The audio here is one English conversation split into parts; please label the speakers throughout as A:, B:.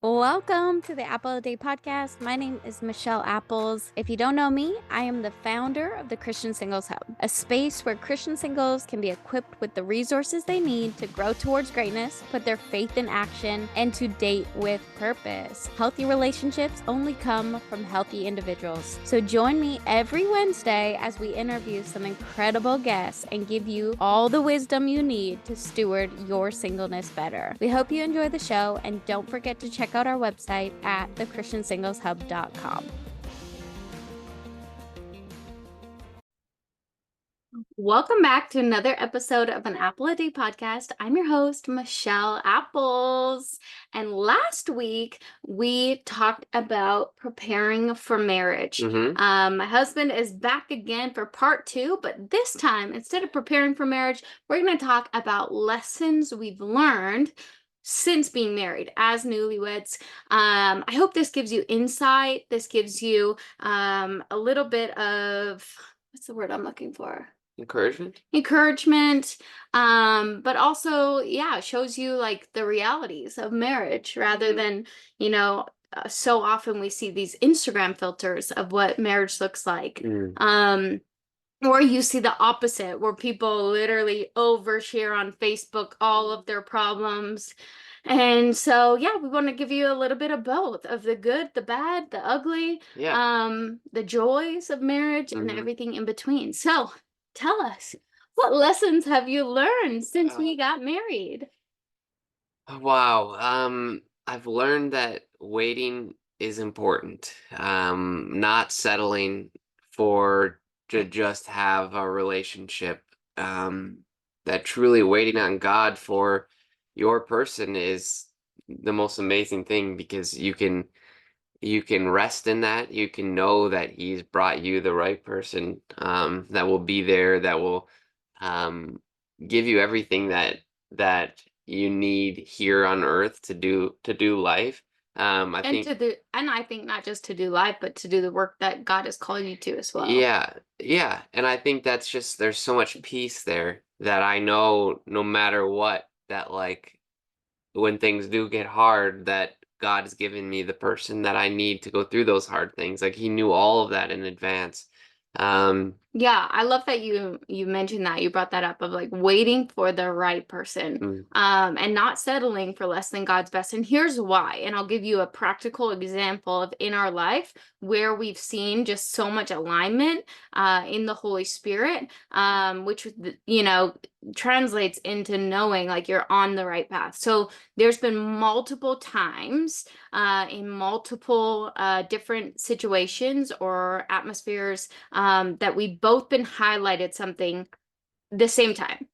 A: Welcome to the Apple a Day podcast. My name is Michelle Apples. If you don't know me, I am the founder of the Christian Singles Hub, a space where Christian singles can be equipped with the resources they need to grow towards greatness, put their faith in action, and to date with purpose. Healthy relationships only come from healthy individuals. So join me every Wednesday as we interview some incredible guests and give you all the wisdom you need to steward your singleness better. We hope you enjoy the show, and don't forget to check out our website at thechristiansingleshub.com. Welcome back to another episode of an Apple a Day podcast. I'm your host, Michelle Apples. And last week, we talked about preparing for marriage. My husband is back again for part 2, but this time, instead of preparing for marriage, we're going to talk about lessons we've learned since being married as newlyweds. I hope this gives you insight. This gives you a little bit of, what's the word I'm looking for? Encouragement, but also, yeah, shows you like the realities of marriage rather than, so often we see these Instagram filters of what marriage looks like. Or you see the opposite, where people literally overshare on Facebook all of their problems. And so, yeah, we want to give you a little bit of both, of the good, the bad, the ugly, the joys of marriage, and everything in between. So tell us, what lessons have you learned since we got married?
B: Wow. I've learned that waiting is important. Not settling for to just have a relationship. That truly waiting on God for your person is the most amazing thing because you can rest in that. You can know that He's brought you the right person that will be there, that will give you everything that you need here on earth to do life. I
A: And
B: think,
A: to do, and I think not just to do life, but to do the work that God has called you to as well.
B: yeah, yeah, and I think that's just there's so much peace there that I know no matter what, that like when things do get hard, that God has given me the person that I need to go through those hard things. Like He knew all of that in advance. Um,
A: Yeah, I love that you mentioned that. You brought that up of like waiting for the right person,
B: mm,
A: and not settling for less than God's best. And here's why. And I'll give you a practical example of in our life where we've seen just so much alignment in the Holy Spirit, which translates into knowing like you're on the right path. So there's been multiple times in multiple different situations or atmospheres that we've both been highlighted something the same time.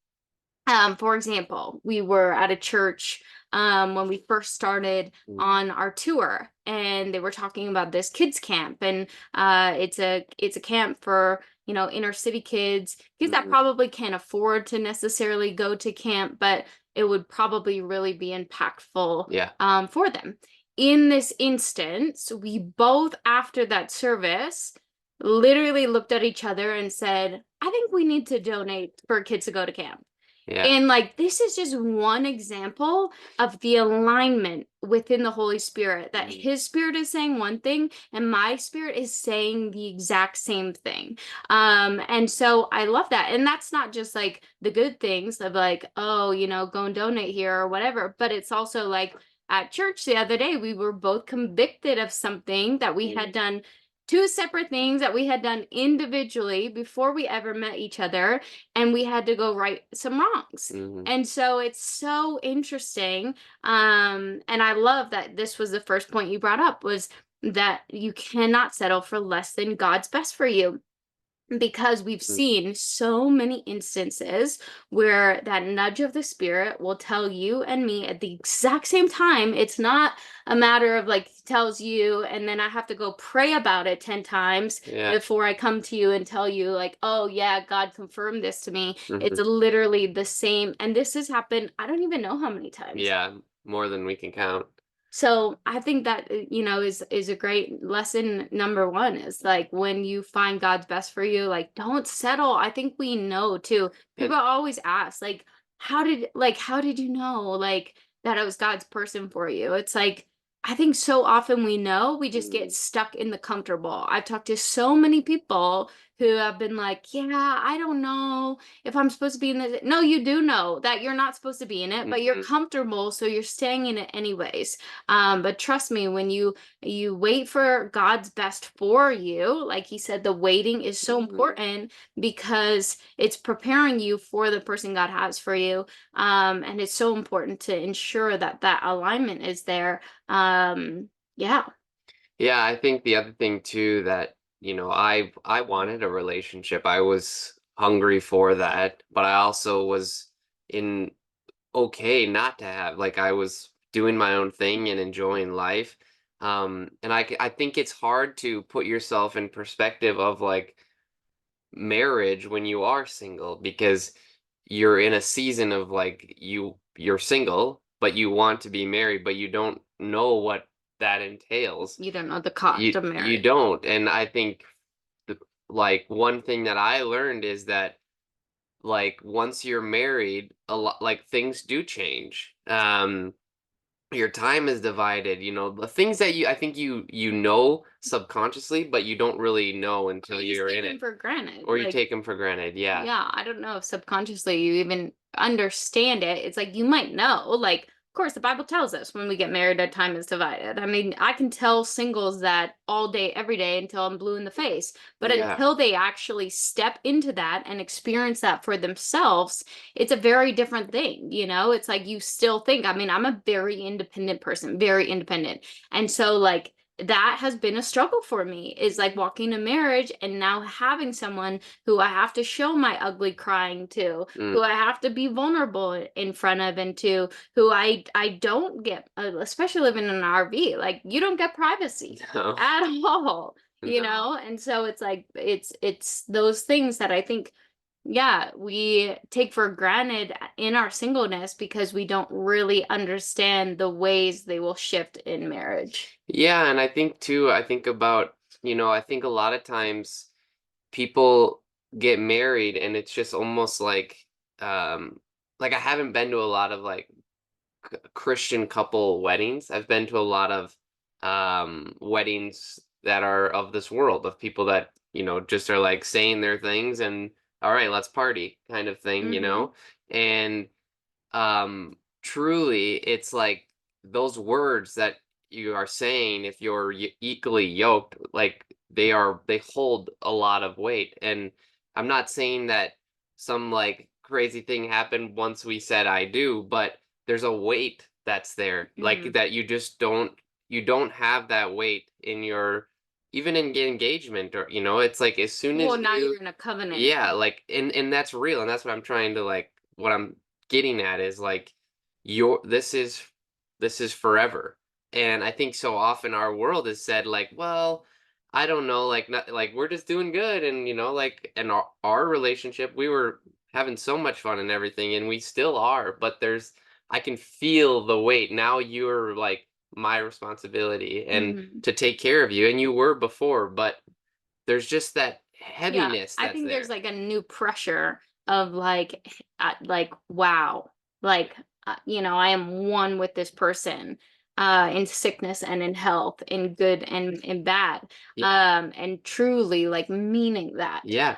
A: For example, we were at a church when we first started
B: mm,
A: on our tour, and they were talking about this kids camp, and it's a camp for inner city kids, kids that
B: mhm,
A: probably can't afford to necessarily go to camp, but it would probably really be impactful
B: yeah,
A: for them. In this instance, we both, after that service, literally looked at each other and said, I think we need to donate for kids to go to camp.
B: yeah,
A: And like this is just one example of the alignment within the Holy Spirit, that
B: mm,
A: His Spirit is saying one thing and my spirit is saying the exact same thing. And so I love that. And that's not just like the good things of like, oh, go and donate here or whatever, but it's also like at church the other day, we were both convicted of something that we had done, two separate things that we had done individually before we ever met each other, and we had to go right some wrongs.
B: mhm,
A: And so it's so interesting, and I love that this was the first point you brought up, was that you cannot settle for less than God's best for you, because we've
B: mm,
A: seen so many instances where that nudge of the spirit will tell you and me at the exact same time. It's not a matter of like he tells you and then I have to go pray about it 10 times
B: yeah,
A: before I come to you and tell you like, oh yeah, God confirmed this to me. It's
B: mhm,
A: literally the same, and this has happened I don't even know how many times.
B: yeah, more than we can count.
A: So I think that is a great lesson. Number one is like when you find God's best for you, like don't settle. I think we know too.
B: And
A: People always ask like, how did you know like that it was God's person for you? It's like I think so often we know, we just get
B: Mm,
A: stuck in the comfortable. I've talked to so many people who have been like, yeah, I don't know if I'm supposed to be in this. No, you do know that you're not supposed to be in it, but you're
B: mhm,
A: comfortable, so you're staying in it anyways. But trust me, when you wait for God's best for you, like he said, the waiting is so
B: mhm.
A: important because it's preparing you for the person God has for you. And it's so important to ensure that that alignment is there. Yeah.
B: Yeah, I think the other thing too that, I wanted a relationship. I was hungry for that, but I also was in okay not to have, like, I was doing my own thing and enjoying life. And I think it's hard to put yourself in perspective of like marriage when you are single, because you're in a season of like you're single but you want to be married, but you don't know what that entails.
A: You don't know the cost
B: you
A: of
B: you
A: marriage.
B: don't. And I think the, like one thing that I learned is that like once you're married, a lot like things do change. Your time is divided, the things that I think you know subconsciously, but you don't really know
A: Or
B: until
A: you just
B: you're
A: take
B: in
A: them
B: it,
A: for granted.
B: or you
A: Like,
B: take them for granted. Yeah.
A: yeah, I don't know if subconsciously you even understand it. It's like you might know. Like, of course, the Bible tells us when we get married, our time is divided. I mean, I can tell singles that all day, every day until I'm blue in the face. But
B: Yeah.
A: until they actually step into that and experience that for themselves, it's a very different thing. It's like you still think, I mean, I'm a very independent person, very independent. And so, like, that has been a struggle for me is like walking a marriage and now having someone who I have to show my ugly crying to,
B: Mm,
A: who I have to be vulnerable in front of and to, who I don't get, especially living in an RV, like you don't get privacy
B: no.
A: at all,
B: No.
A: and so it's like it's those things that I think, yeah, we take for granted in our singleness because we don't really understand the ways they will shift in marriage.
B: Yeah, and I think too, I think about, I think a lot of times people get married and it's just almost like I haven't been to a lot of like Christian couple weddings. I've been to a lot of weddings that are of this world, of people that, just are like saying their things and all right, let's party kind of thing.
A: Hmm.
B: And truly it's like those words that you are saying, if you're equally yoked, like they hold a lot of weight. And I'm not saying that some like crazy thing happened once we said I do, but there's a weight that's there, like
A: Hmm.
B: that you don't have that weight in your, even in engagement, or it's like as soon
A: Well,
B: as
A: now
B: you,
A: you're in a covenant.
B: yeah, like, and that's real, and that's what I'm trying to like, what I'm getting at is like your this is forever. And I think so often our world has said like, well, I don't know, like not like we're just doing good, and like, and our relationship, we were having so much fun and everything, and we still are, but I can feel the weight now. You're like my responsibility and
A: Hmm.
B: to take care of you, and you were before, but there's just that
A: Yeah,
B: heaviness
A: I
B: that's
A: think there's
B: there.
A: like a new pressure of like wow, like I am one with this person, in sickness and in health, in good and in bad,
B: Yeah.
A: and truly like meaning that.
B: Yeah.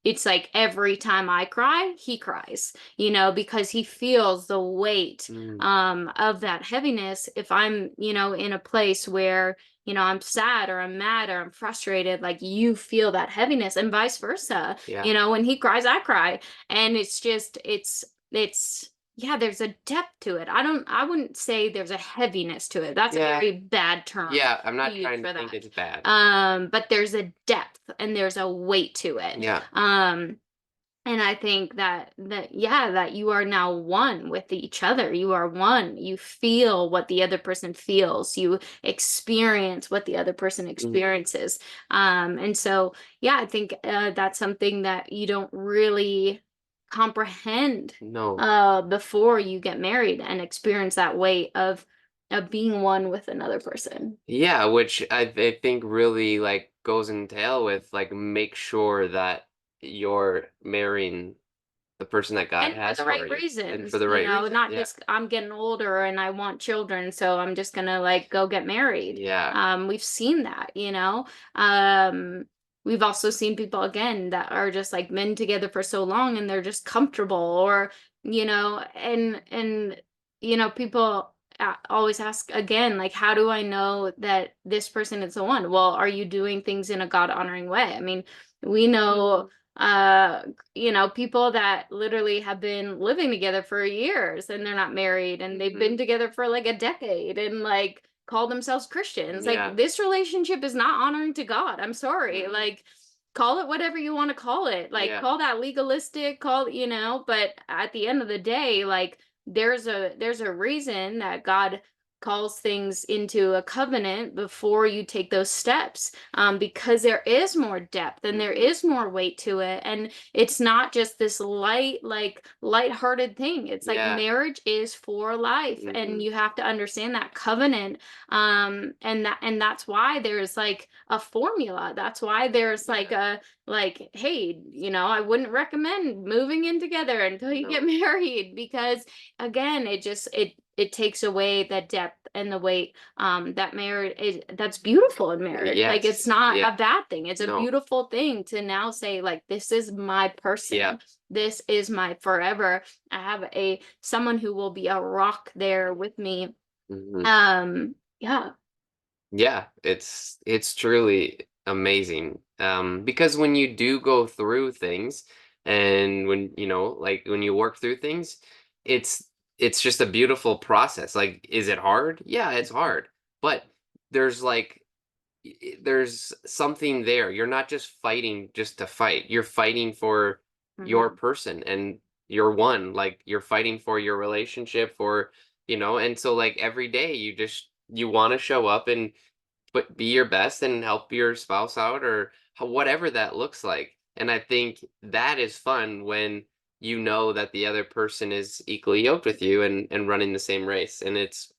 A: It's like every time I cry, he cries, because he feels the weight
B: Mm,
A: of that heaviness. If I'm, in a place where I'm sad or I'm mad or I'm frustrated, like you feel that heaviness and vice versa.
B: yeah.
A: When he cries, I cry. And it's just, yeah, there's a depth to it. I wouldn't say there's a heaviness to it. That's a
B: Yeah.
A: very bad term
B: Yeah, I'm
A: to
B: not
A: use
B: trying to
A: for
B: think
A: that.
B: it's bad.
A: But there's a depth and there's a weight to it.
B: Yeah.
A: And I think that yeah, that you are now one with each other. You are one. You feel what the other person feels. You experience what the other person
B: Mhm.
A: experiences. And so yeah, I think that's something that you don't really comprehend
B: No.
A: before you get married and experience that weight of being one with another person.
B: Yeah, which I think really like goes in tail with like make sure that you're marrying the person that God
A: And for
B: has
A: the right
B: for you, and for
A: reasons,
B: the
A: you
B: right
A: know,
B: reasons.
A: not
B: Yeah.
A: just I'm getting older and I want children, so I'm just gonna like go get married.
B: Yeah.
A: We've seen that, you know. Um, we've also seen people again that are just like men together for so long and they're just comfortable, or you know, and you know, people always ask again, like, how do I know that this person is the one? Well, are you doing things in a God honoring way? I mean, we know you know, people that literally have been living together for years and they're not married and they've been
B: Mhm.
A: together for like a decade and like call themselves Christians.
B: Yeah.
A: Like this relationship is not honoring to God. I'm sorry. Like call it whatever you want to call it. Like
B: Yeah.
A: call that legalistic, call, you know, but at the end of the day, like there's a reason that God calls things into a covenant before you take those steps, because there is more depth and there
B: Mhm.
A: is more weight to it, and it's not just this light like light-hearted thing. It's like
B: Yeah.
A: marriage is for life and
B: Mhm.
A: you have to understand that covenant, and that's why there's like a formula. That's why there's like
B: Yeah.
A: a like, hey, you know, I wouldn't recommend moving in together until you get
B: No.
A: married, because again, it takes away that depth and the weight, that marriage is that's beautiful in marriage. Like
B: Yes.
A: it's not
B: Yeah.
A: a bad thing. It's a
B: No.
A: beautiful thing to now say like this is my
B: Yeah.
A: person. This is my forever. I have a someone who will be a rock there with me.
B: Mhm.
A: Yeah.
B: Yeah, it's truly amazing. Because when you do go through things, and when you know, like when you work through things, it's it's just a beautiful process. Like, is it hard? Yeah, it's hard. But there's like there's something there. You're not just fighting just to fight. You're fighting for your
A: Hmm.
B: person, and you're one. Like you're fighting for your relationship, for and so like every day you want to show up and but be your best and help your spouse out, or whatever that looks like. And I think that is fun when you know that the other person is equally yoked with you, and running the same race, and it's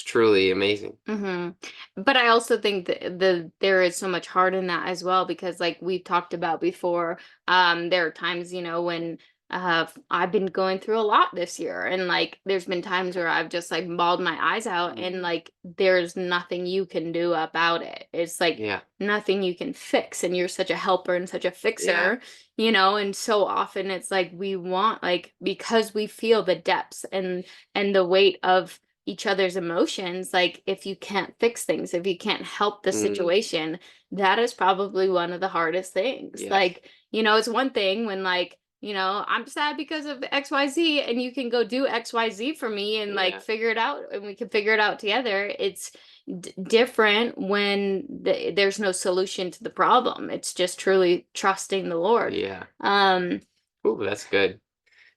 B: truly amazing.
A: Hmm. But I also think that there is so much heart in that as well, because like we've talked about before, there are times, you know, when I've been going through a lot this year, and like there's been times where I've just like bawled my eyes out,
B: Mhm.
A: and like there's nothing you can do about it. It's like
B: Yeah.
A: nothing you can fix, and you're such a helper and such a
B: Yeah.
A: fixer, you know, and so often it's like we want like because we feel the depths and the weight of each other's emotions, like if you can't fix things, if you can't help the
B: Mhm.
A: situation, that is probably one of the hardest things.
B: Yes.
A: Like, you know, it's one thing when like, you know, I'm sad because of XYZ and you can go do XYZ for me and like
B: Yeah.
A: figure it out and we can figure it out together. It's different when there's no solution to the problem. It's just truly trusting the Lord.
B: Yeah.
A: Um
B: Ooh, that's good.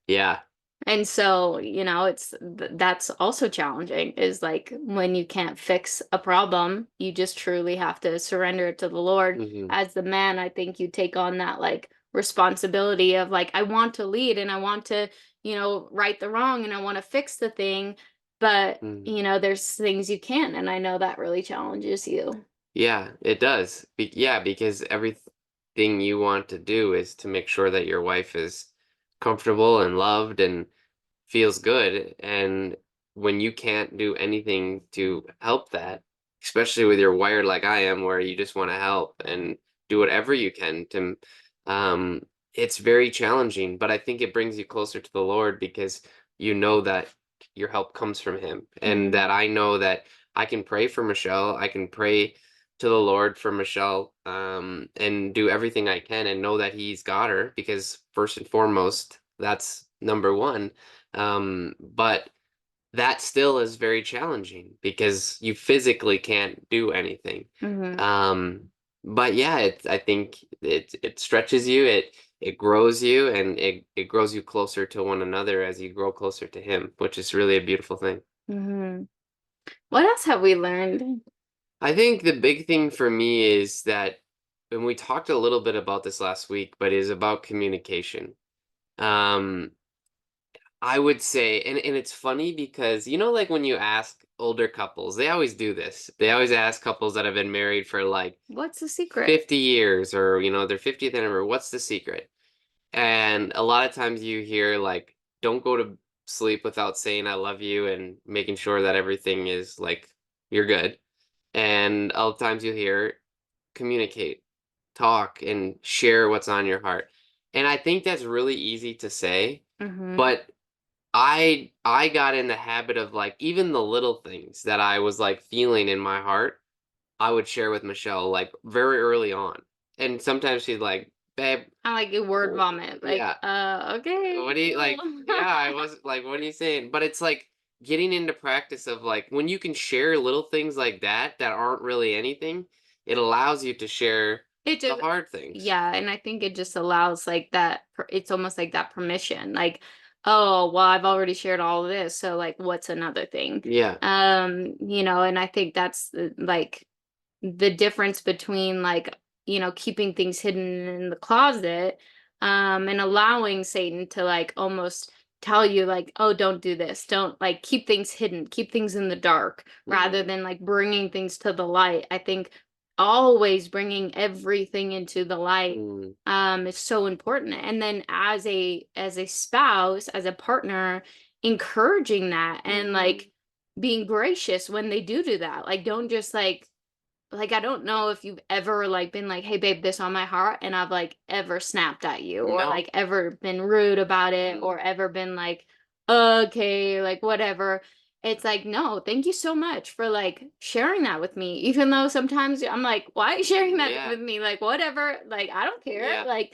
B: Yeah.
A: and so, you know, that's also challenging, is like when you can't fix a problem, you just truly have to surrender it to the Lord.
B: Mhm.
A: As the man, I think you take on that like responsibility of like, I want to lead and I want to, you know, right the wrong and I want to fix the thing. But,
B: Mhm.
A: you know, there's things you can't. And I know that really challenges you.
B: Yeah, it does. Yeah, because everything you want to do is to make sure that your wife is comfortable and loved and feels good. And when you can't do anything to help that, especially with your wired like I am, where you just want to help and do whatever you can to, um, it's very challenging. But I think it brings you closer to the Lord, because you know that your help comes from Him, and
A: Hmm.
B: that I know that I can pray for Michelle. I can pray to the Lord for Michelle, and do everything I can, and know that He's got her, because first and foremost, that's number one. But that still is very challenging because you physically can't do anything.
A: Hmm.
B: Um, but yeah, I think it stretches you, it grows you, and it grows you closer to one another as you grow closer to Him, which is really a beautiful thing.
A: Hmm. What else have we learned?
B: I think the big thing for me is that, and we talked a little bit about this last week, but is about communication. Um, I would say, and it's funny because like when you ask older couples, they always do this. They always ask couples that have been married for like
A: What's the secret?
B: 50 years, or their 50th anniversary, what's the secret? And a lot of times you hear like, don't go to sleep without saying I love you and making sure that everything is like you're good. And other times you hear communicate, talk, and share what's on your heart. And I think that's really easy to say,
A: Mhm.
B: but I got in the habit of like even the little things that I was like feeling in my heart, I would share with Michelle like very early on. And sometimes she'd like, babe,
A: I like a word
B: w-
A: vomit, like,
B: yeah,
A: okay,
B: what do you like?
A: cool.
B: Yeah, I was like, what are you saying? But it's like getting into practice of like when you can share little things like that that aren't really anything, it allows you to share
A: It
B: the
A: just
B: hard things.
A: yeah, and I think it just allows, like, it's almost like that permission, like, "Oh, well, I've already shared all of this, so, like, what's another thing?"
B: Yeah.
A: And I think that's the difference between, like, keeping things hidden in the closet, and allowing Satan to, like, almost tell you, like, "Oh, don't do this. Don't, like, keep things hidden, keep things in the dark," rather
B: Hmm.
A: than, like, bringing things to the light. I think always bringing everything into the light,
B: Mm,
A: is so important. And then as a spouse, as a partner, encouraging that and, like, being gracious when they do that. Like, don't just, I don't know if you've ever, like, been like, "Hey, babe, this on my heart," and I've, like, ever snapped at you or,
B: no.
A: like, ever been rude about it
B: Mm,
A: or ever been like, "Okay," like, whatever. It's like, "No, thank you so much for, like, sharing that with me," even though sometimes I'm like, "Why are you sharing that
B: yeah.
A: with me?" Like, "Whatever, like, I don't care,"
B: Yeah.
A: like,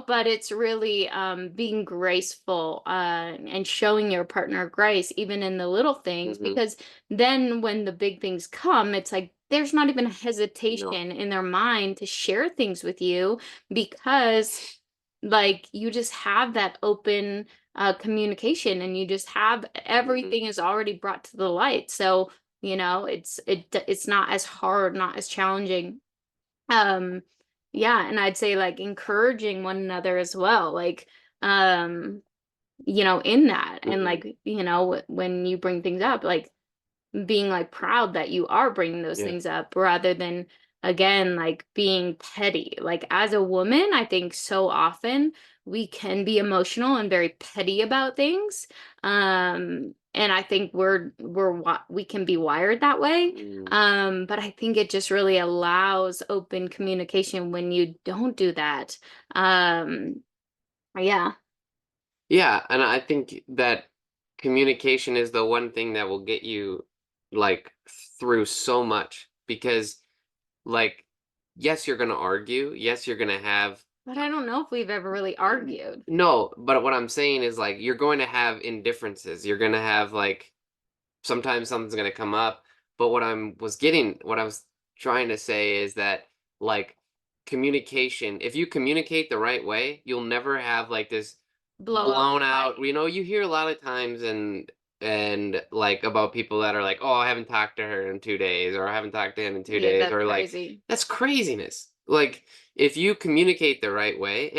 A: but it's really, being graceful, and showing your partner grace even in the little things,
B: Hmm.
A: because then when the big things come, it's like there's not even a
B: No.
A: hesitation in their mind to share things with you, because, like, you just have that open communication, and you just have
B: Hmm.
A: everything is already brought to the light. So, it's not as hard, not as challenging. um yeah, and I'd say, like, encouraging one another as well, like, um in that, and,
B: Hmm.
A: like, when you bring things up, like, being, like, proud that you are bringing those
B: Yeah.
A: things up, rather than, again, like, being petty. Like, as a woman, I think so often we can be emotional and very petty about things. And I think we can be wired that way.
B: Mm.
A: But I think it just really allows open communication when you don't do that. Um, yeah.
B: Yeah, and I think that communication is the one thing that will get you like through so much because like yes, you're going to argue. Yes, you're going to have
A: But I don't know if we've ever really argued.
B: no, but what I'm saying is like you're going to have indifferences. You're going to have like sometimes something's going to come up, but what I was trying to say is that like communication, if you communicate the right way, you'll never have like this
A: Blow up
B: blown out,
A: fight.
B: you hear a lot of times and like about people that are like, oh, I haven't talked to her in 2 days, or I haven't talked to him in two
A: Yeah,
B: days
A: that's
B: or like
A: crazy.
B: that's craziness. Like if you communicate the right way,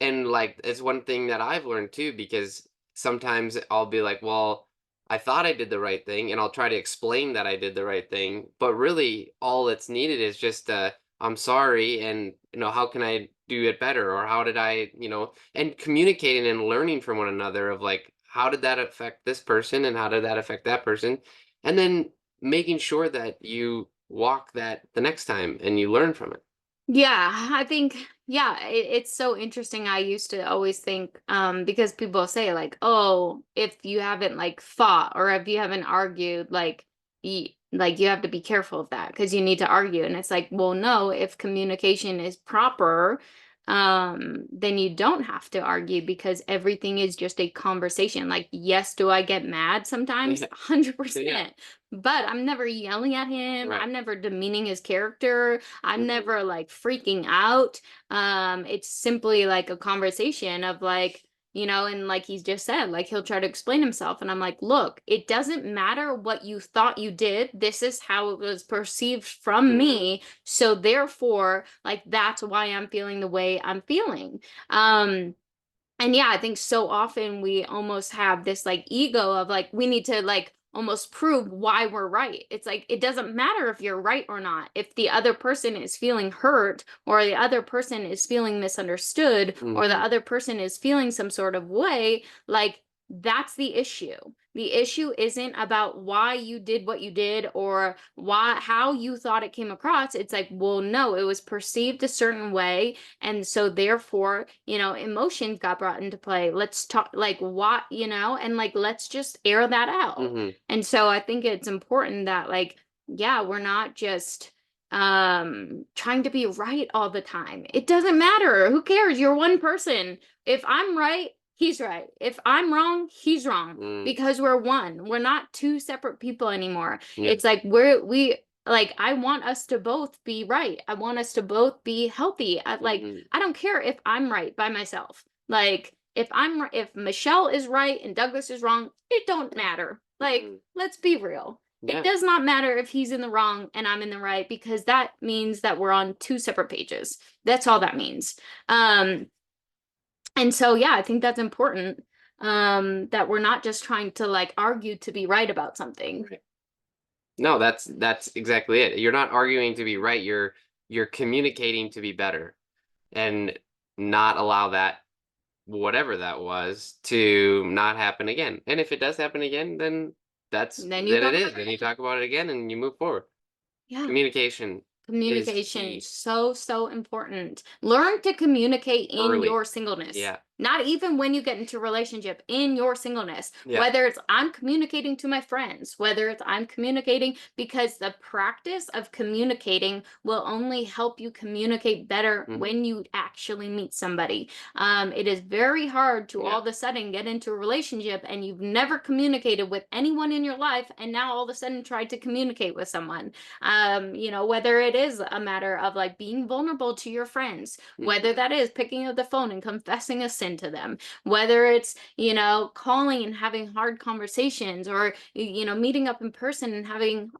B: and like it's one thing that I've learned too, because sometimes I'll be like, well, I thought I did the right thing, and I'll try to explain that I did the right thing, but really all that's needed is just I'm sorry, and how can I do it better, or how did I, and communicating and learning from one another of like how did that affect this person and how did that affect that person, and then making sure that you walk that the next time and you learn from it.
A: Yeah, I think, yeah, it's so interesting. I used to always think, because people say, like, "Oh, if you haven't, like, fought or if you haven't argued, you have to be careful of that because you need to argue." And it's like, well, no, if communication is proper, then you don't have to argue because everything is just a conversation. Like, yes, do I get mad sometimes?
B: Yeah. Yeah.
A: 100%. But I'm never yelling at him.
B: Right.
A: I'm never demeaning his character. I'm
B: Hmm.
A: never, like, freaking out. It's simply like a conversation of, like, and like he's just said, like, he'll try to explain himself. And I'm like, look, it doesn't matter what you thought you did. This is how it was perceived from
B: Hmm.
A: me. So therefore, like, that's why I'm feeling the way I'm feeling. And yeah, I think so often we almost have this, like, ego of, like, we need to, like, almost prove why we're right. It's like it doesn't matter if you're right or not. If the other person is feeling hurt, or the other person is feeling misunderstood, or the
B: Mhm.
A: other person is feeling some sort of way, like that's the issue. The issue isn't about why you did what you did, or why how you thought it came across. It's like, well, no, it was perceived a certain way, and so therefore, emotions got brought into play. Let's talk, like, what, and like let's just air that out.
B: Mhm.
A: And so I think it's important that, like, yeah, we're not just trying to be right all the time. It doesn't matter. Who cares? You're one person. If I'm right, he's right. If I'm wrong, he's wrong,
B: Mm.
A: because we're one. We're not two separate people anymore.
B: Yeah.
A: It's like we like, I want us to both be right. I want us to both be healthy.
B: Mhm.
A: I don't care if I'm right by myself. Like, if Michelle is right and Douglas is wrong, it don't matter. Like,
B: Mhm.
A: let's be real. It
B: Yeah.
A: does not matter if he's in the wrong and I'm in the right, because that means that we're on two separate pages. That's all that means. Um and so, yeah, I think that's important, that we're not just trying to, like, argue to be right about something.
B: Right. No, that's exactly it. You're not arguing to be right. You're communicating to be better and not allow that, whatever that was, to not happen again. And if it does happen again, then
A: And then you
B: then it
A: talk
B: is.
A: about
B: Then
A: it
B: you
A: again.
B: talk about it again and you move forward.
A: Yeah.
B: Communication is
A: Communication,
B: key
A: so, so important. Learn to communicate in
B: early.
A: your singleness.
B: Yeah.
A: Not even when you get into a relationship, in your singleness.
B: Yeah.
A: Whether it's I'm communicating to my friends, whether it's I'm communicating, because the practice of communicating will only help you communicate better
B: Mhm.
A: when you actually meet somebody. It is very hard to
B: Yeah.
A: all of a sudden get into a relationship and you've never communicated with anyone in your life, and now all of a sudden try to communicate with someone. Whether it is a matter of, like, being vulnerable to your friends,
B: Mhm.
A: whether that is picking up the phone and confessing a sin to them, whether it's, calling and having hard conversations, or, meeting up in person and having,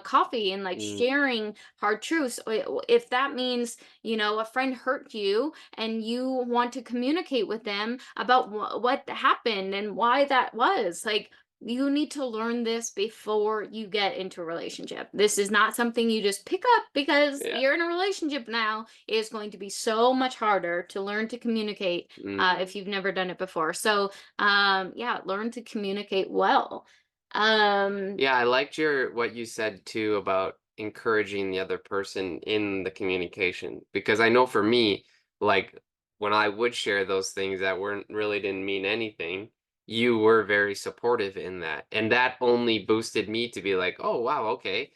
A: coffee and, like,
B: Mm.
A: sharing hard truths. If that means, a friend hurt you and you want to communicate with them about what happened and why that was, like, you need to learn this before you get into a relationship. This is not something you just pick up because
B: Yeah.
A: you're in a relationship now. It is going to be so much harder to learn to communicate,
B: Mm.
A: if you've never done it before. So, yeah, learn to communicate well. Um,
B: Yeah, I liked your what you said too about encouraging the other person in the communication, because I know for me, like, when I would share those things that weren't really didn't mean anything, you were very supportive in that. And that only boosted me to be like, "Oh, wow, okay."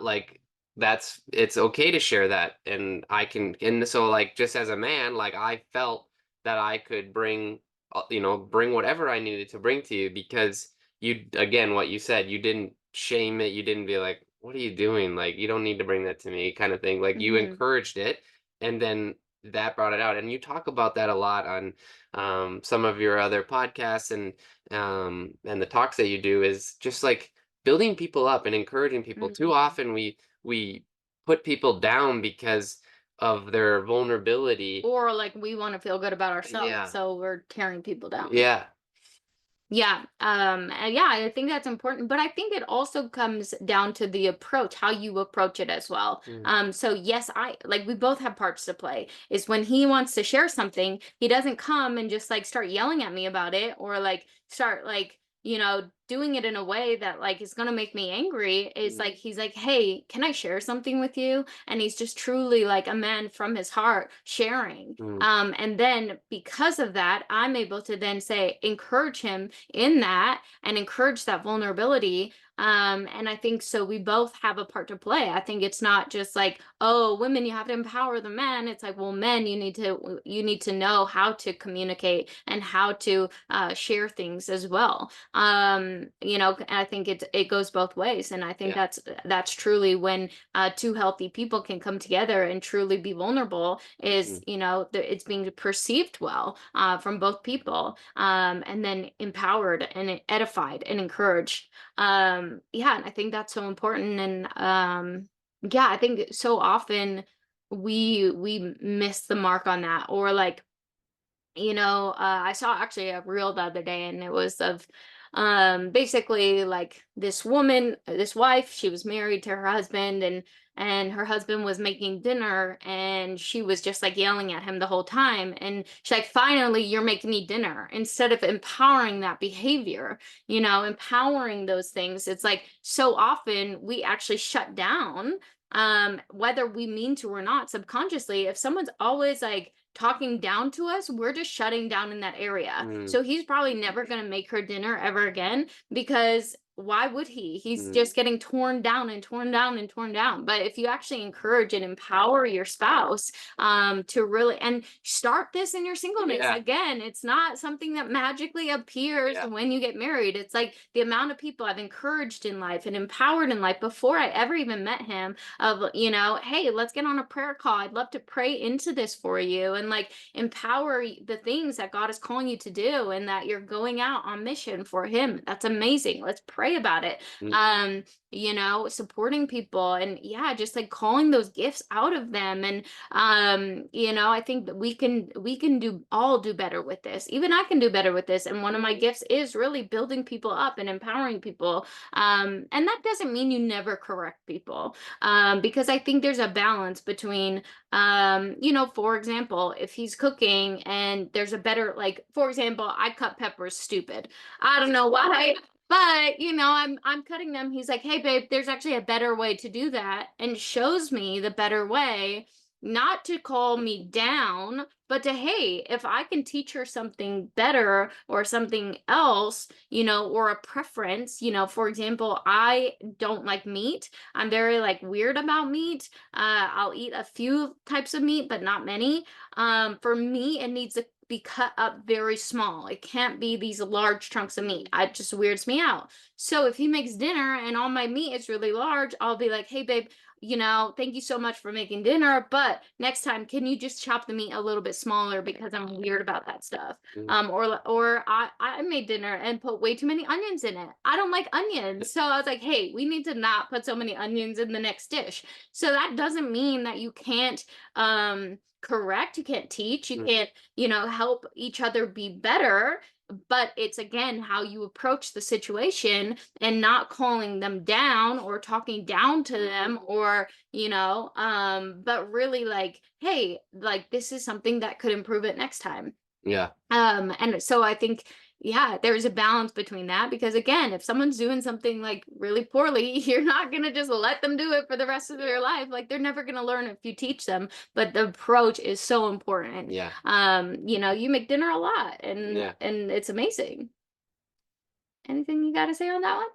B: Like, that's it's okay to share that, and I can, and so, like, just as a man, like, I felt that I could bring, bring whatever I needed to bring to you, because you, again, what you said, you didn't shame it, you didn't be like, "What are you doing? Like, you don't need to bring that to me," kind of thing. Like, you
A: mhm,
B: encouraged it, and then that brought it out. And you talk about that a lot on some of your other podcasts, and the talks that you do, is just like building people up and encouraging people. Too
A: mhm.
B: often we put people down because of their vulnerability.
A: Or, like, we want to feel good about ourselves,
B: Yeah.
A: so we're tearing people down.
B: Yeah.
A: Yeah, and yeah, I think that's important, but I think it also comes down to the approach, how you approach it as well.
B: Mm.
A: So yes, I like, we both have parts to play. Is when he wants to share something, he doesn't come and just, like, start yelling at me about it, or, like, start, like, doing it in a way that, like, is gonna make me angry. Is
B: Mm.
A: like, he's like, "Hey, can I share something with you?" And he's just truly, like, a man from his heart sharing.
B: Mm.
A: And then because of that, I'm able to then say, encourage him in that, and encourage that vulnerability. And I think so we both have a part to play. I think it's not just like, oh, women, you have to empower the man. It's like, well, men, you need to know how to communicate and how to share things as well. I think it goes both ways, and I think
B: Yeah.
A: that's truly when two healthy people can come together and truly be vulnerable. Is
B: Mhm.
A: it's being perceived well, from both people, and then empowered and edified and encouraged. Yeah, and I think that's so important. And yeah, I think so often we miss the mark on that. Or, like, I saw actually a reel the other day, and it was of Basically, like, this woman, this wife, she was married to her husband, and her husband was making dinner, and she was just like yelling at him the whole time, and she's like, finally, you're making me dinner, instead of empowering that behavior, empowering those things. It's like, so often we actually shut down, whether we mean to or not, subconsciously. If someone's always like talking down to us, we're just shutting down in that area.
B: Mm,
A: So he's probably never going to make her dinner ever again, because why would he? He's
B: mm,
A: just getting torn down and torn down and torn down. But if you actually encourage and empower your spouse, to really, and start this in your singleness,
B: yeah,
A: again, it's not something that magically appears
B: yeah.
A: when you get married. It's like the amount of people I've encouraged in life and empowered in life before I ever even met him, of, hey, let's get on a prayer call, I'd love to pray into this for you, and like empower the things that God is calling you to do, and that you're going out on mission for him. That's amazing, let's pray about it.
B: Mm,
A: Supporting people, and yeah, just like calling those gifts out of them. And I think that we can do better with this. Even I can do better with this, and one of my gifts is really building people up and empowering people. And that doesn't mean you never correct people, because I think there's a balance between, for example, if he's cooking and there's a better, like, for example, I cut peppers stupid. I don't know why, but I'm cutting them. He's like, "Hey, babe, there's actually a better way to do that," and shows me the better way. Not to call me down, but to, hey, if I can teach her something better or something else, or a preference, for example, I don't like meat. I'm very like weird about meat. I'll eat a few types of meat, but not many. For me, it needs to be cut up very small. It can't be these large chunks of meat. It just weirds me out. So if he makes dinner and all my meat is really large, I'll be like, "Hey, babe, thank you so much for making dinner, but next time, can you just chop the meat a little bit smaller, because I'm weird about that stuff."
B: mm,
A: Or I made dinner and put way too many onions in it. I don't like onions. So I was like, "Hey, we need to not put so many onions in the next dish." So that doesn't mean that you can't correct, you can't teach, you
B: mm,
A: can't, help each other be better. But it's, again, how you approach the situation, and not calling them down or talking down to them, or but really like, hey, like, this is something that could improve it next time.
B: yeah.
A: And so I think, yeah, there's a balance between that, because again, if someone's doing something like really poorly, you're not going to just let them do it for the rest of their life. Like, they're never going to learn if you teach them, but the approach is so important.
B: Yeah.
A: You make dinner a lot, and
B: Yeah.
A: it's amazing. Anything you got to say on that one?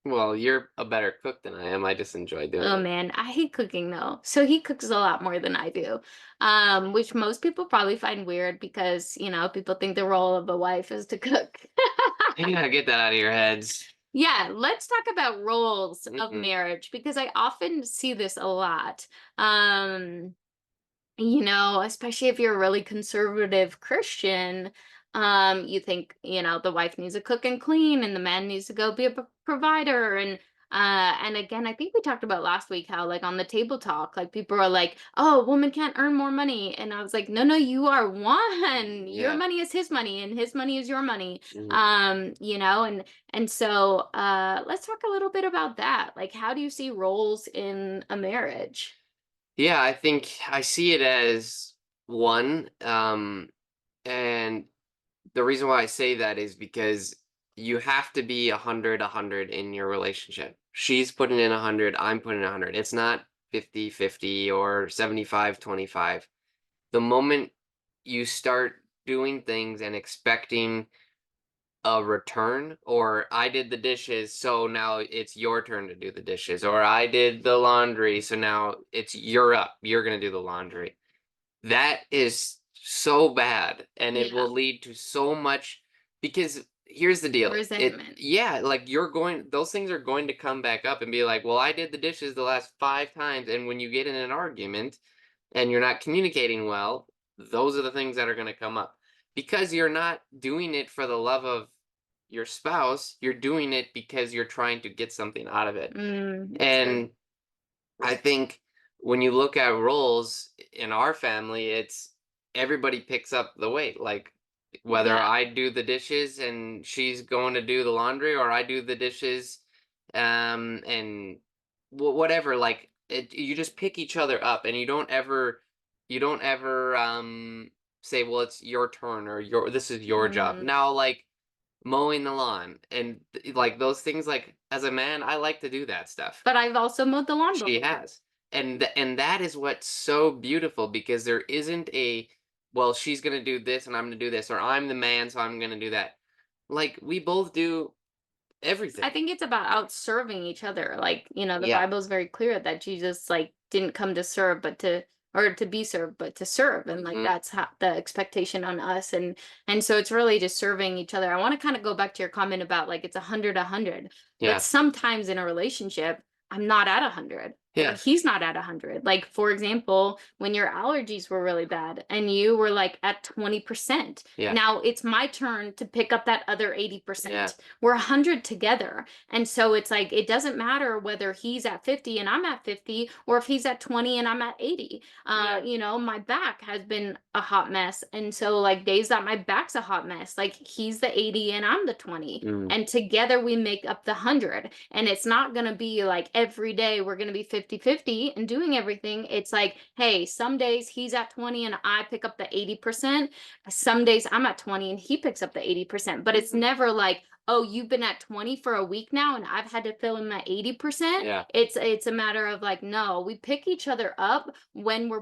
B: Well, you're a better cook than I am. I just enjoy doing
A: Oh
B: it.
A: man, I hate cooking though. So he cooks a lot more than I do. Which most people probably find weird, because, people think the role of a wife is to cook.
B: You gotta get that out of your heads.
A: Yeah, let's talk about roles of
B: Mm-mm.
A: marriage, because I often see this a lot. Um, Especially if you're a really conservative Christian, you think, the wife needs to cook and clean, and the man needs to go be a provider. And again, I think we talked about last week how, like, on the table talk, like, people are like, "Oh, a woman can't earn more money." And I was like, "No, no, you are one. Your
B: Yeah.
A: money is his money, and his money is your money."
B: Mhm.
A: And so let's talk a little bit about that. Like, how do you see roles in a marriage?
B: Yeah, I think I see it as one. And the reason why I say that is because you have to be 100 in your relationship. She's putting in 100, I'm putting in 100. It's not 50-50 or 75-25. The moment you start doing things and expecting a return, or I did the dishes, so now it's your turn to do the dishes, or I did the laundry, so now you're up, you're going to do the laundry. That is so bad, and it
A: Yeah,
B: will lead to so much, because here's the deal.
A: resentment.
B: Yeah, like, those things are going to come back up and be like, "Well, I did the dishes the last 5 times." And when you get in an argument and you're not communicating well, those are the things that are going to come up. Because you're not doing it for the love of your spouse, you're doing it because you're trying to get something out of it.
A: That's good.
B: And I think when you look at roles in our family, it's everybody picks up the weight. Like, whether
A: Yeah.
B: I do the dishes and she's going to do the laundry, or I do the dishes, and whatever. Like you just pick each other up, and you don't ever say, well, it's your turn, or your this is your job
A: Mhm.
B: now. Like mowing the lawn and like those things. Like as a man, I like to do that stuff.
A: But I've also mowed the lawn
B: She
A: before.
B: has. And that is what's so beautiful, because there isn't a, well, she's gonna do this and I'm gonna do this, or I'm the man, so I'm gonna do that. Like we both do
A: I
B: everything.
A: think it's about out serving each other. Like, the
B: Yeah.
A: Bible's very clear that Jesus like didn't come to serve but to or to be served but to serve, and like
B: Hmm.
A: that's how the expectation on us, and so it's really just serving each other. I want to kind of go back to your comment about like it's 100 but
B: Yeah.
A: sometimes in a relationship I'm not at 100 or
B: Yeah.
A: he's not at 100. Like for example, when your allergies were really bad and you were like at 20%,
B: Yeah.
A: now it's my turn to pick up that other
B: Yeah.
A: 80%. We're 100 together. And so it's like, it doesn't matter whether he's at 50 and I'm at 50, or if he's at 20 and I'm at 80.
B: Yeah.
A: My back has been a hot mess. And so, like, days that my back's a hot mess, like, he's the 80 and I'm the 20.
B: Mm.
A: And together we make up the 100. And it's not going to be like every day we're going to be 50-50 and doing everything. It's like, hey, some days he's at 20 and I pick up the 80%. Some days I'm at 20 and he picks up the 80%. But it's never like, oh, you've been at 20 for a week now and I've had to fill in my 80%.
B: Yeah.
A: It's a matter of like, no, we pick each other up when we're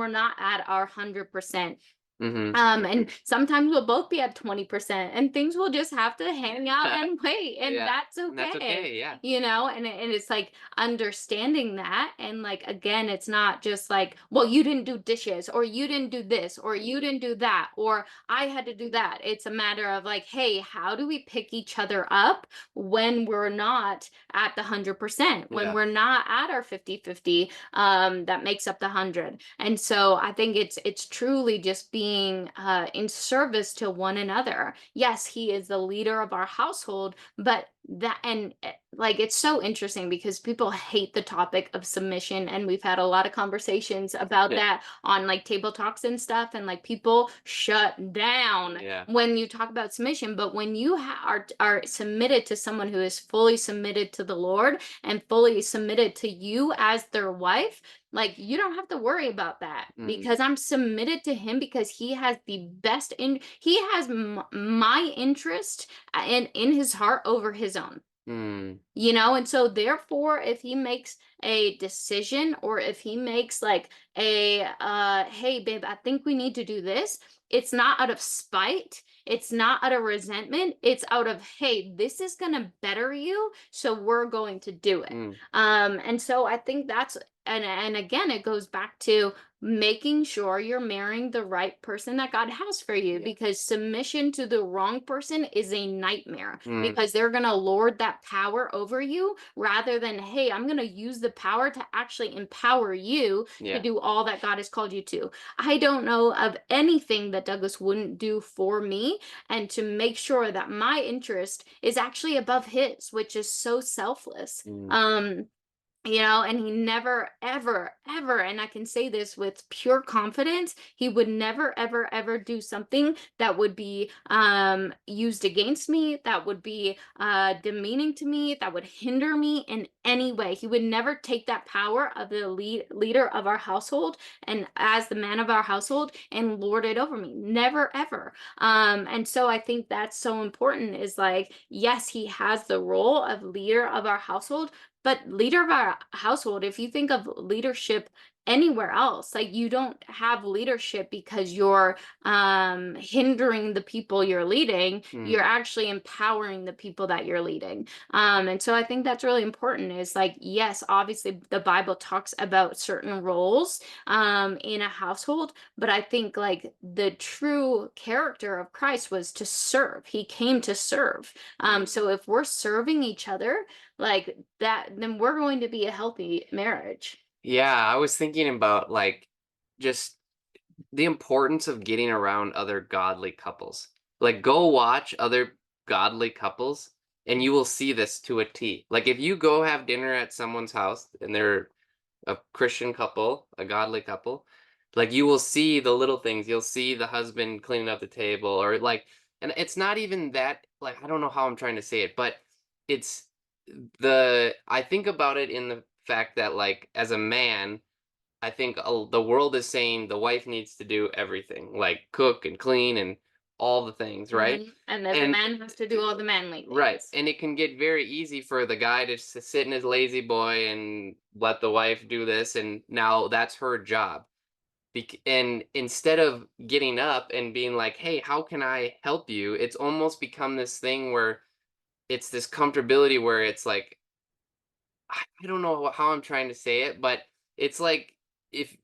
A: not at our 100%.
B: Hmm.
A: And sometimes we'll both be at 20% and things will just have to hang out and wait, and
B: Yeah.
A: that's
B: And that's
A: okay.
B: okay. Yeah.
A: And it's like understanding that, and like again, it's not just like, well, you didn't do dishes or you didn't do this or you didn't do that or I had to do that. It's a matter of like, hey, how do we pick each other up when we're not at the 100%, when
B: Yeah.
A: we're not at our 50-50, that makes up the 100. And so I think it's truly just being in service to one another. Yes, he is the leader of our household, but like it's so interesting because people hate the topic of submission, and we've had a lot of conversations about
B: Yeah.
A: that on like table talks and stuff, and like people shut down
B: Yeah.
A: when you talk about submission. But when you are submitted to someone who is fully submitted to the Lord and fully submitted to you as their wife, like you don't have to worry about that
B: Mm.
A: because I'm submitted to him, because he has my interest in his heart over his own.
B: Mm.
A: And so therefore if he makes a decision, or if he makes like a hey babe, I think we need to do this, it's not out of spite, it's not out of resentment, it's out of, hey, this is going to better you, so we're going to do it.
B: Mm.
A: And so I think that's, and again it goes back to making sure you're marrying the right person that God has for you,
B: Yeah.
A: because submission to the wrong person is a nightmare,
B: Mm.
A: because they're going to lord that power over you rather than, hey, I'm going to use the power to actually empower you to
B: Yeah.
A: do all that God has called you to. I don't know of anything that Douglas wouldn't do for me, and to make sure that my interest is actually above his, which is so selfless.
B: Mm.
A: And he never, ever, ever, and I can say this with pure confidence, he would never, ever, ever do something that would be used against me, that would be demeaning to me, that would hinder me in any way. He would never take that power of the leader of our household, and as the man of our household, and lord it over me. Never, ever. And so I think that's so important, is like, yes, he has the role of leader of our household, but leader of our household, if you think of leadership anywhere else, like you don't have leadership because you're hindering the people you're leading,
B: Mm.
A: you're actually empowering the people that you're leading. And so I think that's really important, is like, yes, obviously the Bible talks about certain roles in a household, but I think like the true character of Christ was to serve. He came to serve. So if we're serving each other like that, then we're going to be a healthy marriage.
B: Yeah, I was thinking about like just the importance of getting around other godly couples. Like go watch other godly couples and you will see this to a T. Like if you go have dinner at someone's house and they're a Christian couple, a godly couple, Like you will see the little things. You'll see the husband cleaning up the table or like, and it's not even that, like, I don't know how I'm trying to say it, but it's I think about it in the fact that like as a man, I think the world is saying the wife needs to do everything, like cook and clean and all the things, right?
A: And then the
B: And
A: man has to do all the manly
B: right,
A: things.
B: and it can get very easy for the guy to sit in his lazy boy and let the wife do this, and now that's her job. And instead of getting up and being like, "Hey, how can I help you?" It's almost become this thing where it's this comfortability where it's like, I don't know how I'm trying to say it, but it's like if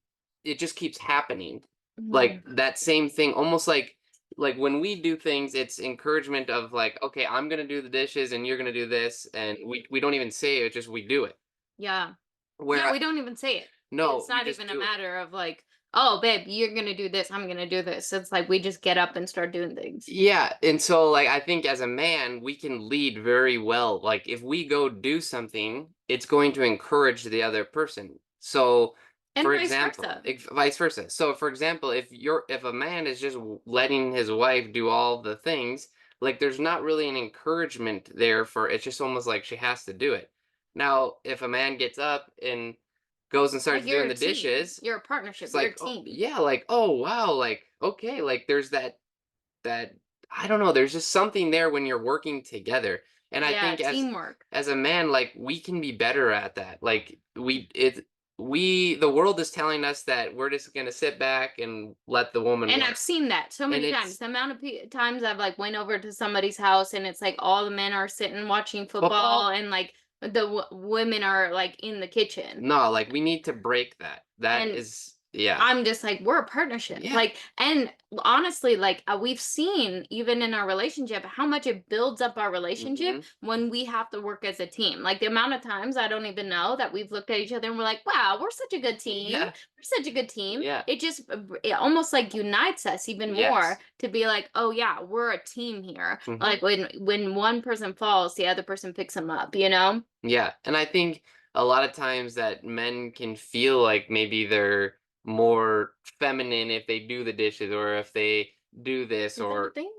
B: it just keeps happening, like
A: Mhm.
B: that same thing, almost like when we do things, it's encouragement of like, okay, I'm gonna do the dishes and you're gonna do this, and we don't even say it, just we do it.
A: Yeah.
B: Where
A: Yeah, we don't even say it.
B: no,
A: It's
B: we
A: not
B: just
A: even a
B: do it.
A: matter of like, "Oh, babe, you're gonna do this, I'm gonna do this." It's like we just get up and start doing things.
B: Yeah, and so like I think as a man, we can lead very well. Like if we go do something, it's going to encourage the other person. So,
A: And
B: for
A: vice
B: example,
A: versa.
B: vice versa. So, for example, if a man is just letting his wife do all the things, like there's not really an encouragement there for it's just almost like she has to do it. Now, if a man gets up and goes and
A: Like
B: starts
A: you're
B: doing
A: a
B: the
A: team.
B: dishes,
A: You're a partnership.
B: it's
A: You're a
B: like, oh
A: team.
B: yeah, like oh wow, like okay, like there's that I don't know, there's just something there when you're working together. And I
A: Yeah,
B: think
A: teamwork.
B: as a man, like we can be better at that. Like the world is telling us that we're just gonna sit back and let the woman
A: And I've
B: work.
A: seen that so
B: And
A: many times.
B: it's
A: The amount of times I've like went over to somebody's house and it's like all the men are sitting watching football
B: football.
A: and like the women are like in the kitchen.
B: No, like we need to break that. That
A: And
B: is yeah.
A: I'm just like, we're a partnership.
B: Yeah.
A: Like, and honestly, like, we've seen even in our relationship how much it builds up our relationship
B: Hmm.
A: when we have to work as a team. Like, the amount of times I don't even know that we've looked at each other and we're like, wow, we're such a good team.
B: Yeah.
A: We're such a good team.
B: Yeah.
A: It just, it almost like unites us even more
B: Yes.
A: to be like, oh, yeah, we're a team here.
B: Hmm.
A: Like, when one person falls, the other person picks them up, you know?
B: Yeah, and I think a lot of times that men can feel like maybe they're more feminine if they do the dishes or if they do this
A: Is that a
B: or
A: thing?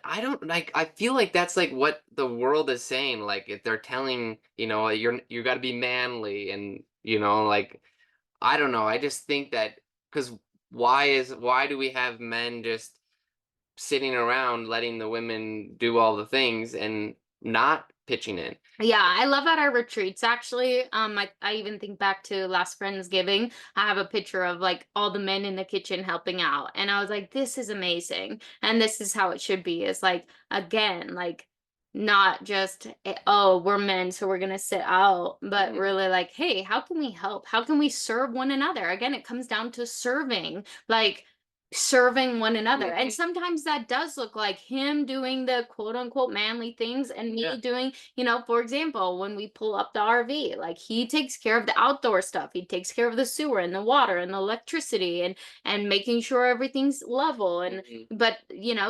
B: I don't like I feel like that's like what the world is saying like if they're telling, you got to be manly and like I don't know. I just think that cuz why do we have men just sitting around letting the women do all the things and not pitching in?
A: Yeah, I love at our retreats actually. I even think back to last Friendsgiving. I have a picture of like all the men in the kitchen helping out. And I was like, this is amazing. And this is how it should be. Is like again, like not just oh, we're men, so we're gonna sit out, but
B: Mhm.
A: really like, hey, how can we help? How can we serve one another? Again, it comes down to serving. Like serving one another. And
B: Mhm.
A: sometimes that does look like him doing the quote unquote manly things and
B: Yeah.
A: me doing, for example, when we pull up the RV, like he takes care of the outdoor stuff. He takes care of the sewer and the water and the electricity and making sure everything's level. And
B: Mhm.
A: but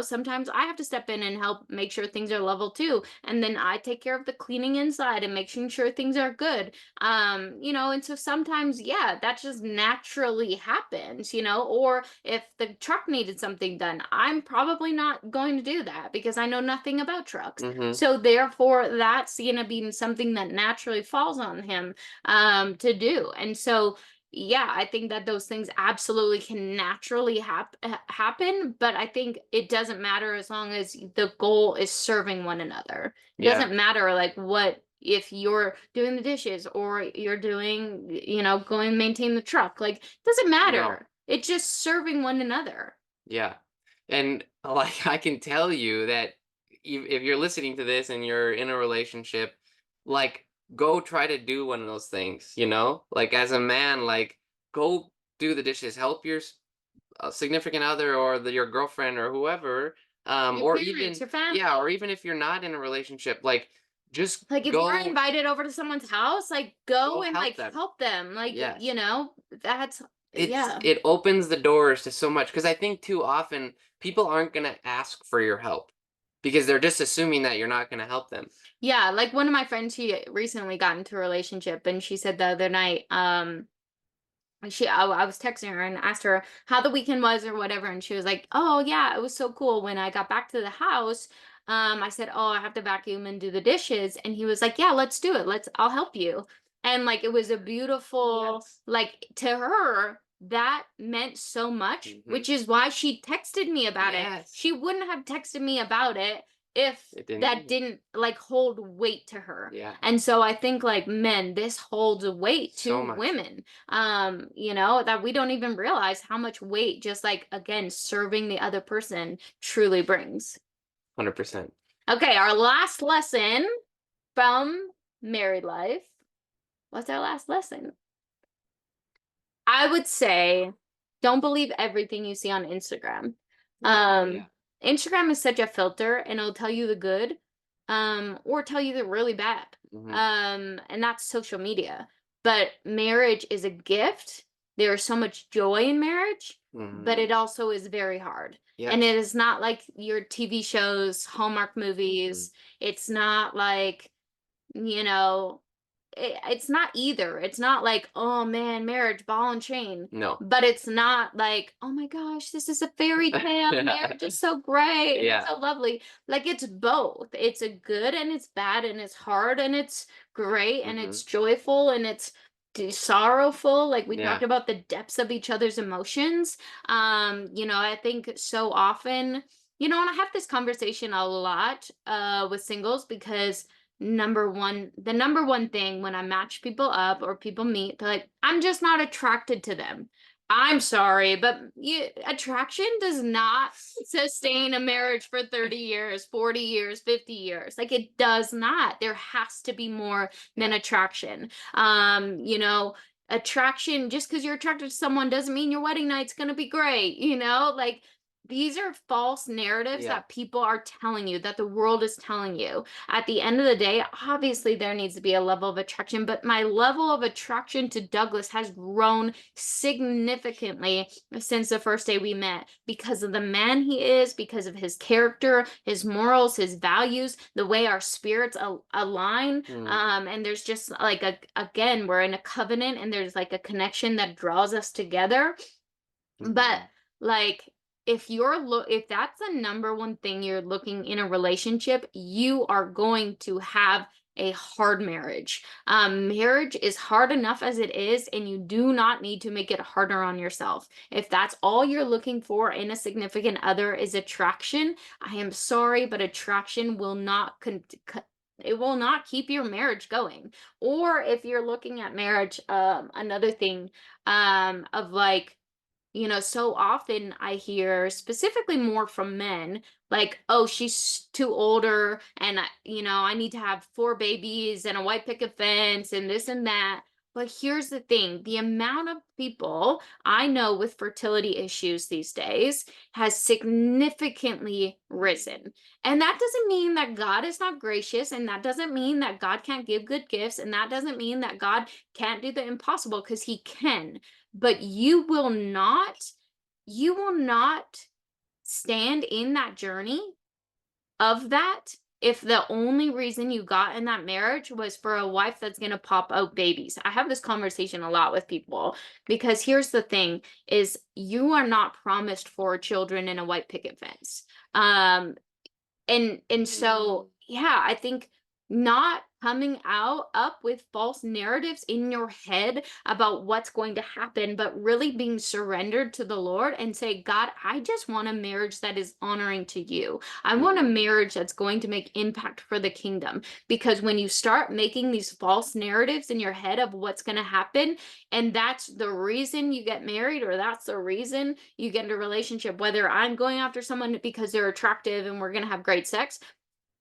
A: sometimes I have to step in and help make sure things are level too. And then I take care of the cleaning inside and making sure things are good. And so sometimes, yeah, that just naturally happens, or if the truck needed something done, I'm probably not going to do that because I know nothing about trucks.
B: Mhm.
A: So therefore, that's gonna be something that naturally falls on him to do. And so yeah, I think that those things absolutely can naturally happen, but I think it doesn't matter as long as the goal is serving one another. It
B: Yeah.
A: doesn't matter like what if you're doing the dishes or you're doing, going maintain the truck. Like, it doesn't
B: No.
A: matter. It's just serving one another.
B: Yeah. And like I can tell you that if you're listening to this and you're in a relationship, like go try to do one of those things, Like as a man, like go do the dishes, help your significant other or your girlfriend or whoever,
A: Your
B: or
A: parents,
B: even
A: your
B: yeah, or
A: family.
B: even if you're not in a relationship, like just
A: Like if you're
B: go
A: invited over to someone's house, like go
B: go
A: and
B: help
A: like
B: them.
A: help them. Like,
B: Yes.
A: that's
B: It's
A: yeah.
B: it opens the doors to so much because I think too often people aren't gonna ask for your help because they're just assuming that you're not gonna help them.
A: Yeah, like one of my friends, she recently got into a relationship and she said the other night, I was texting her and asked her how the weekend was or whatever, and she was like, "Oh yeah, it was so cool. When I got back to the house, I said, oh, I have to vacuum and do the dishes,' and he was like, yeah, let's do it. I'll help you." And like it was a beautiful,
B: Yes.
A: like to her that meant so much,
B: Hmm.
A: which is why she texted me about it.
B: Yes.
A: She wouldn't have texted me about it if
B: It didn't
A: that
B: mean.
A: didn't like hold weight to her.
B: Yeah.
A: And so I think like men, this holds weight
B: So
A: to
B: much.
A: women, that we don't even realize how much weight just like again serving the other person truly brings.
B: 100%.
A: Okay, our last lesson from married life. What's our last lesson? I would say don't believe everything you see on Instagram.
B: Oh yeah.
A: Um, Instagram is such a filter and it'll tell you the good, or tell you the really bad.
B: Hmm.
A: And that's social media. But marriage is a gift. There is so much joy in marriage, but
B: Hmm.
A: it also is very hard. And
B: Yes.
A: it is not like your TV shows, Hallmark
B: Hmm.
A: movies. It's not like, you know, it's not either. It's not like, oh man, marriage, ball and chain.
B: No.
A: But it's not like, oh my gosh, this is a fairy tale. Marriage is so great and it's
B: Yeah.
A: so lovely. Like it's both. It's a good and it's bad and it's hard and it's great and
B: Hmm.
A: it's joyful and it's sorrowful. Like we talked
B: Yeah.
A: about the depths of each other's emotions. I think so often, and I have this conversation a lot with singles because the number one thing when I match people up or people meet, they're like, I'm just not attracted to them. I'm sorry, but attraction does not sustain a marriage for 30 years, 40 years, 50 years. Like it does not. There has to be more than
B: Yeah.
A: attraction. Attraction, just because you're attracted to someone doesn't mean your wedding night's going to be great, like these are false narratives
B: Yeah.
A: that people are telling you, that the world is telling you. At the end of the day, obviously there needs to be a level of attraction, but my level of attraction to Douglas has grown significantly since the first day we met because of the man he is, because of his character, his morals, his values, the way our spirits align.
B: Mm.
A: And there's just like again, we're in a covenant and there's like a connection that draws us together. But
B: Hmm.
A: like if that's the number one thing you're looking in a relationship, you are going to have a hard marriage. Marriage is hard enough as it is, and you do not need to make it harder on yourself. If that's all you're looking for in a significant other is attraction, I am sorry, but attraction will not it will not keep your marriage going. Or if you're looking at marriage, another thing of like, so often I hear specifically more from men, like, oh, she's too older, and I need to have four babies and a white picket fence and this and that. But here's the thing, the amount of people I know with fertility issues these days has significantly risen. And that doesn't mean that God is not gracious, and that doesn't mean that God can't give good gifts, and that doesn't mean that God can't do the impossible because he can. But you will not stand in that journey of that if the only reason you got in that marriage was for a wife that's going to pop out babies. I have this conversation a lot with people because here's the thing is you are not promised four children in a white picket fence. And so, yeah, I think not coming out up with false narratives in your head about what's going to happen, but really being surrendered to the Lord and say, God, I just want a marriage that is honoring to you. I want a
B: Hmm.
A: marriage that's going to make impact for the kingdom. Because when you start making these false narratives in your head of what's going to happen, and that's the reason you get married, or that's the reason you get into a relationship, whether I'm going after someone because they're attractive and we're going to have great sex,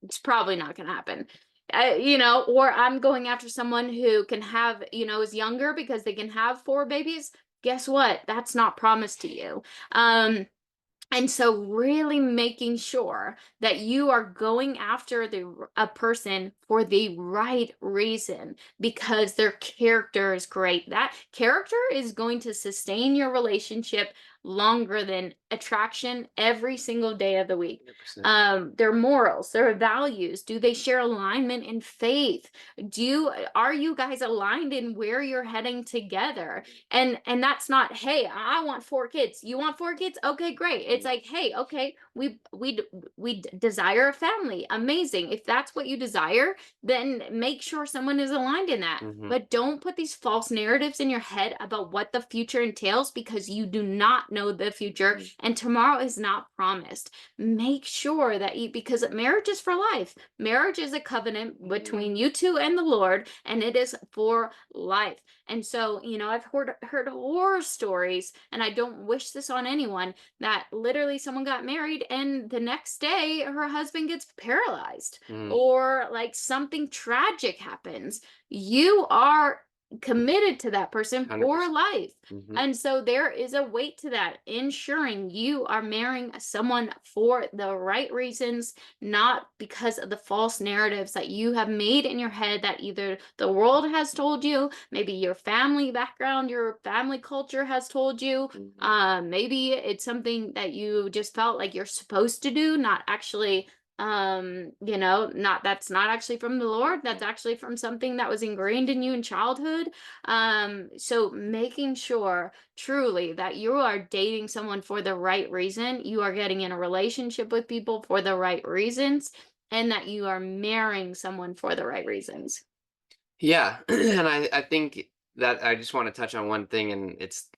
A: it's probably not going to happen. Or I'm going after someone who can have, is younger because they can have four babies. Guess what? That's not promised to you. Um, and so really making sure that you are going after a person for the right reason because their character is great. That character is going to sustain your relationship longer than attraction every single day of the week.
B: 100%.
A: Their morals, their values, do they share alignment in faith? Are you guys aligned in where you're heading together? And that's not, hey, I want 4 kids. You want 4 kids? Okay, great. It's like, hey, okay, desire a family. Amazing. If that's what you desire, then make sure someone is aligned in that.
B: Mhm.
A: But don't put these false narratives in your head about what the future entails, because you do not know the future and tomorrow is not promised. Make sure that because marriage is for life. Marriage is a covenant between you two and the Lord, and it is for life. And so, I've heard horror stories, and I don't wish this on anyone, that literally someone got married and the next day her husband gets paralyzed,
B: Mm.
A: or like something tragic happens. You are committed to that person for
B: 100%.
A: life.
B: Mhm.
A: And so there is a weight to that, ensuring you are marrying someone for the right reasons, not because of the false narratives that you have made in your head that either the world has told you, maybe your family background, your family culture has told you.
B: Mhm.
A: Maybe it's something that you just felt like you're supposed to do, not actually, not that's not actually from the Lord, that's actually from something that was ingrained in you in childhood. So making sure truly that you are dating someone for the right reason, you are getting in a relationship with people for the right reasons, and that you are marrying someone for the right reasons.
B: Yeah, and I think that I just want to touch on one thing, and it's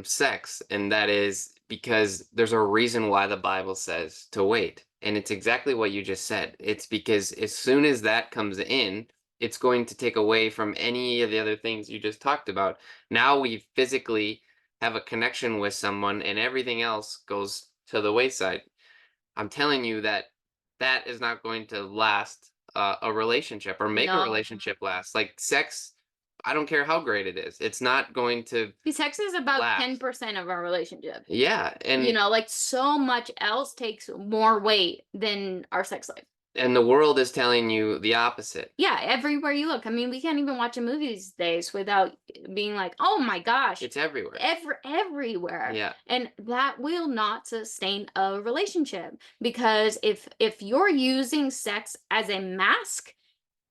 B: sex, and that is because there's a reason why the Bible says to wait, and it's exactly what you just said. It's because as soon as that comes in, it's going to take away from any of the other things you just talked about. Now we physically have a connection with someone, and everything else goes to the wayside. I'm telling you that that is not going to last a relationship or make a
A: No.
B: relationship last. Like sex, I don't care how great it is. It's not going to
A: Sex is about
B: last.
A: 10% of our relationship.
B: Yeah,
A: Like so much else takes more weight than our sex life.
B: and the world is telling you the opposite.
A: Yeah, everywhere you look. I mean, we can't even watch a movie these days without being like, "Oh my gosh."
B: It's everywhere.
A: Everywhere.
B: Yeah.
A: And that will not sustain a relationship, because if you're using sex as a mask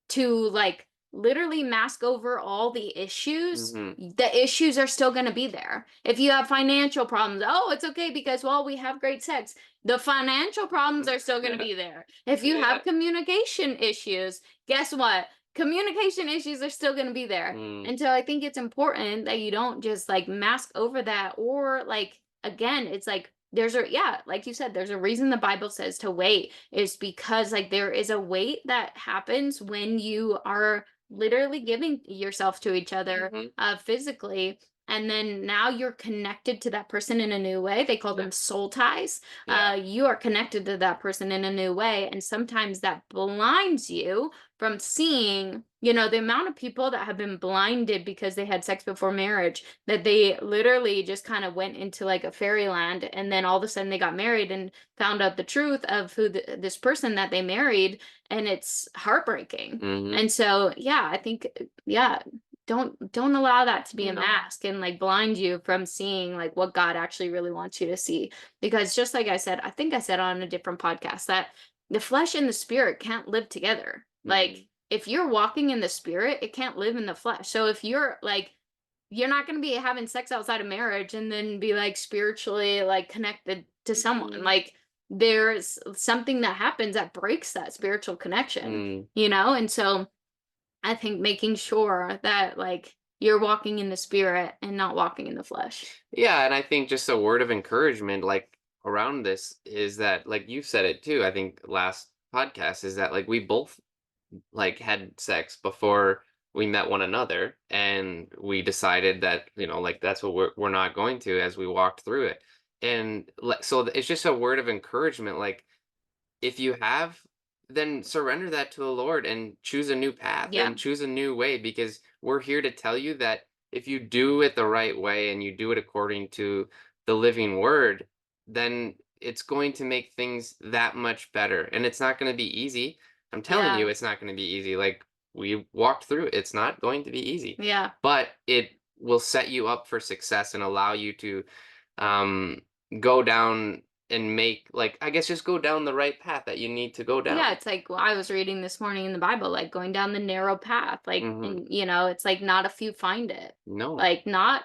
A: to, like, literally mask over all the issues,
B: Hmm.
A: the issues are still going to be there. If you have financial problems, oh, it's okay because, well, we have great sex. The financial problems are still going to be there. If you
B: Yeah.
A: have communication issues, guess what? Communication issues are still going to be there.
B: Mm.
A: And so I think it's important that you don't just like mask over that, or like, again, it's like yeah, like you said, there's a reason the Bible says to wait, is because like there is a weight that happens when you are literally giving yourself to each other,
B: Hmm.
A: physically, and then now you're connected to that person in a new way. They call
B: Yeah.
A: them soul ties.
B: Yeah.
A: You are connected to that person in a new way, and sometimes that blinds you from seeing, the amount of people that have been blinded because they had sex before marriage, that they literally just kind of went into like a fairyland, and then all of a sudden they got married and found out the truth of who this person that they married, and it's heartbreaking.
B: Hmm.
A: And so, yeah, I think, yeah, don't allow that to be a
B: No.
A: mask and like blind you from seeing like what God actually really wants you to see. Because just like I said, I think I said on a different podcast, that the flesh and the spirit can't live together. Like,
B: Mm.
A: if you're walking in the spirit, it can't live in the flesh. So if you're like, you're not going to be having sex outside of marriage and then be like spiritually like connected to someone.
B: Mm.
A: Like, there's something that happens that breaks that spiritual connection,
B: Mm.
A: And so I think making sure that like you're walking in the spirit and not walking in the flesh.
B: Yeah, and I think just a word of encouragement, like around this, is that, like you said it too. I think last podcast is that like we both like had sex before we met one another, and we decided that like that's what we're not going to as we walked through it, and like so it's just a word of encouragement. Like if you have, then surrender that to the Lord and choose a new path
A: Yeah.
B: and choose a new way, because we're here to tell you that if you do it the right way and you do it according to the living word, then it's going to make things that much better. And it's not going to be easy. I'm telling
A: Yeah.
B: you, it's not going to be easy. Like we walked through it. It's not going to be easy,
A: Yeah.
B: but it will set you up for success and allow you to um go down and make, like, I guess, just go down the right path that you need to go
A: Yeah,
B: down.
A: it's like, well, I was reading this morning in the Bible, like going down the narrow path, like,
B: Hmm.
A: and it's like not a few find it.
B: No.
A: Like, not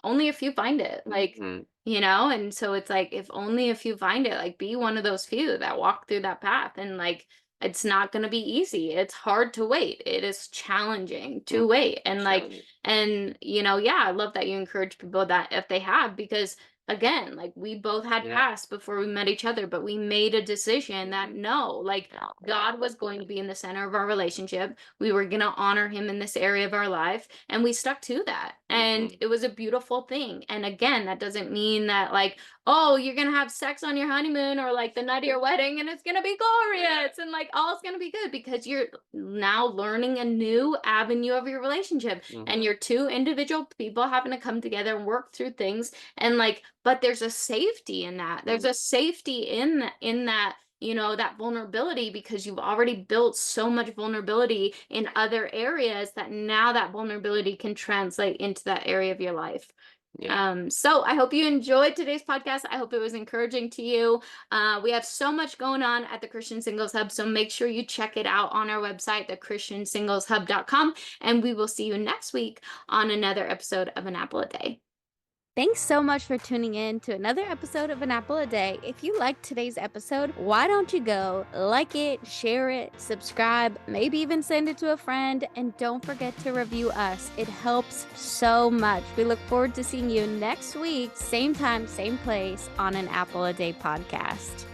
A: only a few find it. Like,
B: Hmm.
A: and so it's like if only a few find it, like be one of those few that walk through that path. And like it's not gonna be easy. It's hard to wait. It is challenging
B: Hmm.
A: to wait. And like,
B: Challenging.
A: and yeah, I love that you encourage people that if they have, because again, like we both had
B: Yeah.
A: past before we met each other, but we made a decision that
B: Hmm.
A: no, like God was going to be in the center of our relationship. We were going to honor him in this area of our life, and we stuck to that. And
B: Hmm.
A: it was a beautiful thing. And again, that doesn't mean that like, oh, you're going to have sex on your honeymoon or like the night of your wedding and it's going to be glorious and like all's going to be good, because you're now learning a new avenue of your relationship, and
B: Hmm.
A: you're two individual people having to come together and work through things. And like, but there's a safety in that. There's a safety in that, that vulnerability, because you've already built so much vulnerability in other areas that now that vulnerability can translate into that area of your life.
B: Yeah.
A: So I hope you enjoyed today's podcast. I hope it was encouraging to you. We have so much going on at the Christian Singles Hub, so make sure you check it out on our website, thechristiansingleshub.com, and we will see you next week on another episode of An Apple a Day. Thanks so much for tuning in to another episode of An Apple a Day. If you liked today's episode, why don't you go like it, share it, subscribe, maybe even send it to a friend, and don't forget to review us. It helps so much. We look forward to seeing you next week, same time, same place on An Apple a Day podcast.